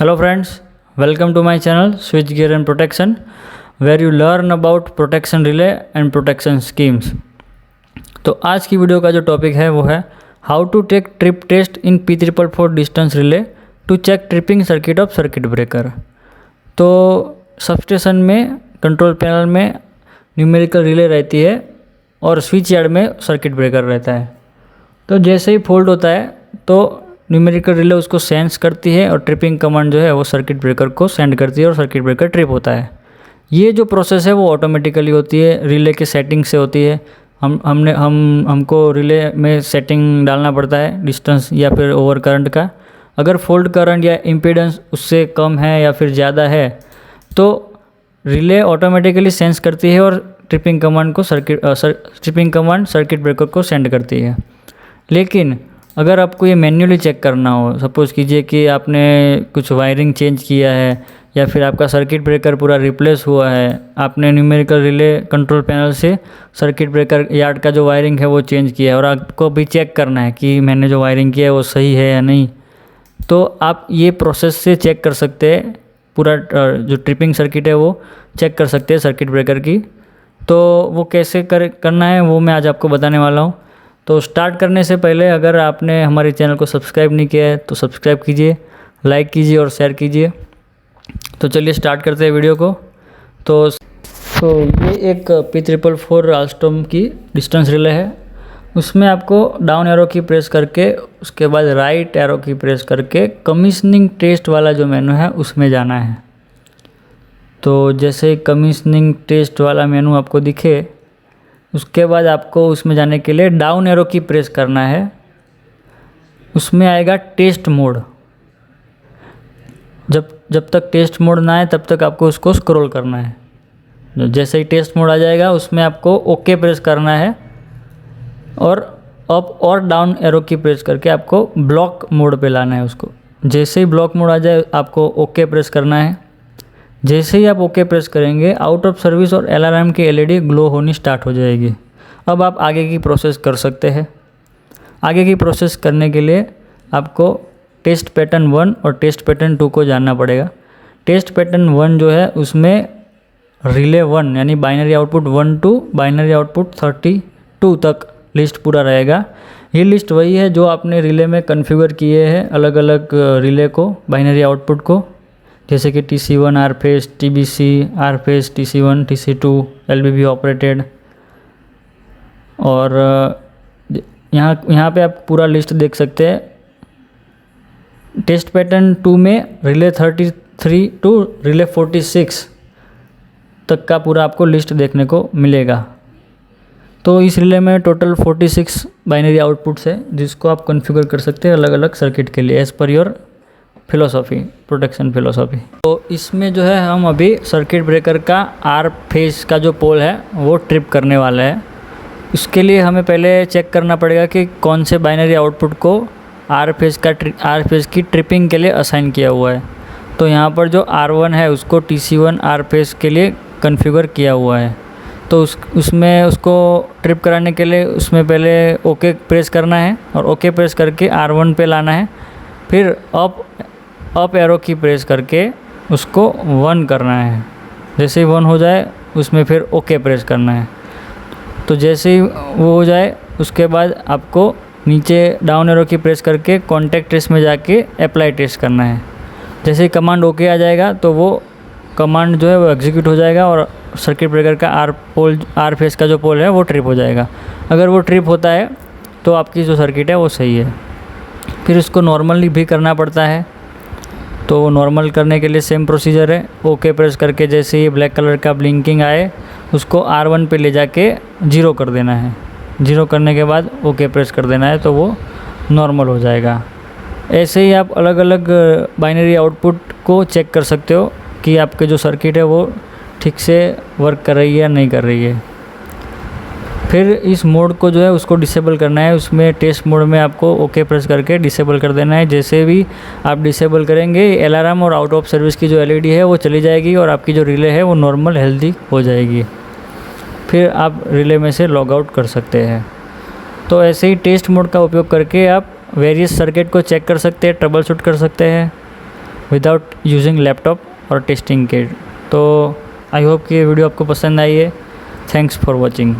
Hello friends, welcome to my channel Switch Gear and Protection, where you learn about protection relay and protection schemes। तो आज की video का जो topic है वो है how to take trip test in P444 distance relay to check tripping circuit of circuit breaker. तो substation में कंट्रोल पैनल में न्यूमेरिकल रिले रहती है और स्विच यार्ड में सर्किट ब्रेकर रहता है। तो जैसे ही फॉल्ट होता है तो न्यूमेरिकल रिले उसको सेंस करती है और ट्रिपिंग कमांड जो है वो सर्किट ब्रेकर को सेंड करती है और सर्किट ब्रेकर ट्रिप होता है। ये जो प्रोसेस है वो ऑटोमेटिकली होती है, रिले के सेटिंग से होती है। हमको रिले में सेटिंग डालना पड़ता है डिस्टेंस या फिर ओवर करंट का। अगर फॉल्ट करंट या इम्पीडेंस उससे कम है या फिर ज़्यादा है तो रिले ऑटोमेटिकली सेंस करती है और ट्रिपिंग कमांड सर्किट ब्रेकर को सेंड करती है। लेकिन अगर आपको ये मैन्युअली चेक करना हो, सपोज़ कीजिए कि आपने कुछ वायरिंग चेंज किया है या फिर आपका सर्किट ब्रेकर पूरा रिप्लेस हुआ है, आपने न्यूमेरिकल रिले कंट्रोल पैनल से सर्किट ब्रेकर यार्ड का जो वायरिंग है वो चेंज किया है और आपको भी चेक करना है कि मैंने जो वायरिंग किया है वो सही है या नहीं, तो आप ये प्रोसेस से चेक कर सकते हैं। पूरा जो ट्रिपिंग सर्किट है वो चेक कर सकते हैं सर्किट ब्रेकर की। तो वो कैसे करना है वो मैं आज आपको बताने वाला हूँ। तो स्टार्ट करने से पहले अगर आपने हमारे चैनल को सब्सक्राइब नहीं किया है तो सब्सक्राइब कीजिए, लाइक कीजिए और शेयर कीजिए। तो चलिए स्टार्ट करते हैं वीडियो को। तो ये एक P444 आल्स्टॉम की डिस्टेंस रिले है। उसमें आपको डाउन एरो की प्रेस करके उसके बाद राइट एरो की प्रेस करके कमीशनिंग टेस्ट वाला जो मेनू है उसमें जाना है। तो जैसे कमीशनिंग टेस्ट वाला मेनू आपको दिखे उसके बाद आपको उसमें जाने के लिए डाउन एरो की प्रेस करना है। उसमें आएगा टेस्ट मोड। जब तक टेस्ट मोड ना आए तब तक आपको उसको स्क्रॉल करना है। जैसे ही टेस्ट मोड आ जाएगा उसमें आपको ओके प्रेस करना है और अप और डाउन एरो की प्रेस करके आपको ब्लॉक मोड पे लाना है उसको। जैसे ही ब्लॉक मोड आ जाए आपको ओके प्रेस करना है। जैसे ही आप ओके प्रेस करेंगे आउट ऑफ सर्विस और अलार्म की एलईडी ग्लो होनी स्टार्ट हो जाएगी। अब आप आगे की प्रोसेस कर सकते हैं। आगे की प्रोसेस करने के लिए आपको टेस्ट पैटर्न 1 और टेस्ट पैटर्न 2 को जानना पड़ेगा। टेस्ट पैटर्न 1 जो है उसमें रिले 1 यानी binary output 1 to binary output 32 तक लिस्ट पूरा रहेगा। ये लिस्ट वही है जो आपने रिले में कॉन्फ़िगर किए हैं अलग अलग रिले को, बाइनरी आउटपुट को, जैसे कि TC1 R phase, TBC R phase, TC1 TC2 LBB operated. और यहाँ पे आप पूरा लिस्ट देख सकते हैं। टेस्ट पैटर्न 2 में रिले 33 टू रिले 46 तक का पूरा आपको लिस्ट देखने को मिलेगा। तो इस रिले में टोटल 46 बाइनरी आउटपुट्स है जिसको आप कॉन्फ़िगर कर सकते हैं अलग अलग सर्किट के लिए as per your philosophy, protection philosophy. तो इसमें जो है हम अभी सर्किट ब्रेकर का आर फेस का जो पोल है वो ट्रिप करने वाला है। उसके लिए हमें पहले चेक करना पड़ेगा कि कौन से बाइनरी आउटपुट को आर फेस की ट्रिपिंग के लिए असाइन किया हुआ है। तो यहाँ पर जो R1 है उसको TC1 आर फेस के लिए कॉन्फ़िगर किया हुआ है। तो उसमें उसको ट्रिप कराने के लिए उसमें पहले ओके प्रेस करना है और ओके प्रेस करके R1 पे लाना है। फिर अप एरो की प्रेस करके उसको 1 करना है। जैसे ही 1 हो जाए उसमें फिर ओके प्रेस करना है। तो जैसे ही वो हो जाए उसके बाद आपको नीचे डाउन एरो की प्रेस करके कॉन्टैक्ट ट्रेस में जाके अप्लाई ट्रेस करना है। जैसे ही कमांड ओके आ जाएगा तो वो कमांड जो है वो एग्जीक्यूट हो जाएगा और सर्किट ब्रेकर का आर फेस का जो पोल है वो ट्रिप हो जाएगा। अगर वो ट्रिप होता है तो आपकी जो सर्किट है वो सही है। फिर उसको नॉर्मली भी करना पड़ता है। तो नॉर्मल करने के लिए सेम प्रोसीजर है। ओके प्रेस करके जैसे ही ब्लैक कलर का ब्लिंकिंग आए उसको R1 पे ले जाके 0 कर देना है। 0 करने के बाद ओके प्रेस कर देना है तो वो नॉर्मल हो जाएगा। ऐसे ही आप अलग अलग बाइनरी आउटपुट को चेक कर सकते हो कि आपके जो सर्किट है वो ठीक से वर्क कर रही है या नहीं कर रही है। फिर इस मोड को जो है उसको डिसेबल करना है। उसमें टेस्ट मोड में आपको ओके प्रेस करके डिसेबल कर देना है। जैसे भी आप डिसेबल करेंगे अलार्म और आउट ऑफ सर्विस की जो एलईडी है वो चली जाएगी और आपकी जो रिले है वो नॉर्मल हेल्दी हो जाएगी। फिर आप रिले में से लॉग आउट कर सकते हैं। तो ऐसे ही टेस्ट मोड का उपयोग करके आप वेरियस सर्किट को चेक कर सकते हैं, ट्रबल शूट कर सकते हैं। विदाउट यूजिंग लैपटॉप और टेस्टिंग किट। तो आई होप कि ये वीडियो आपको पसंद आई है। Thanks for watching.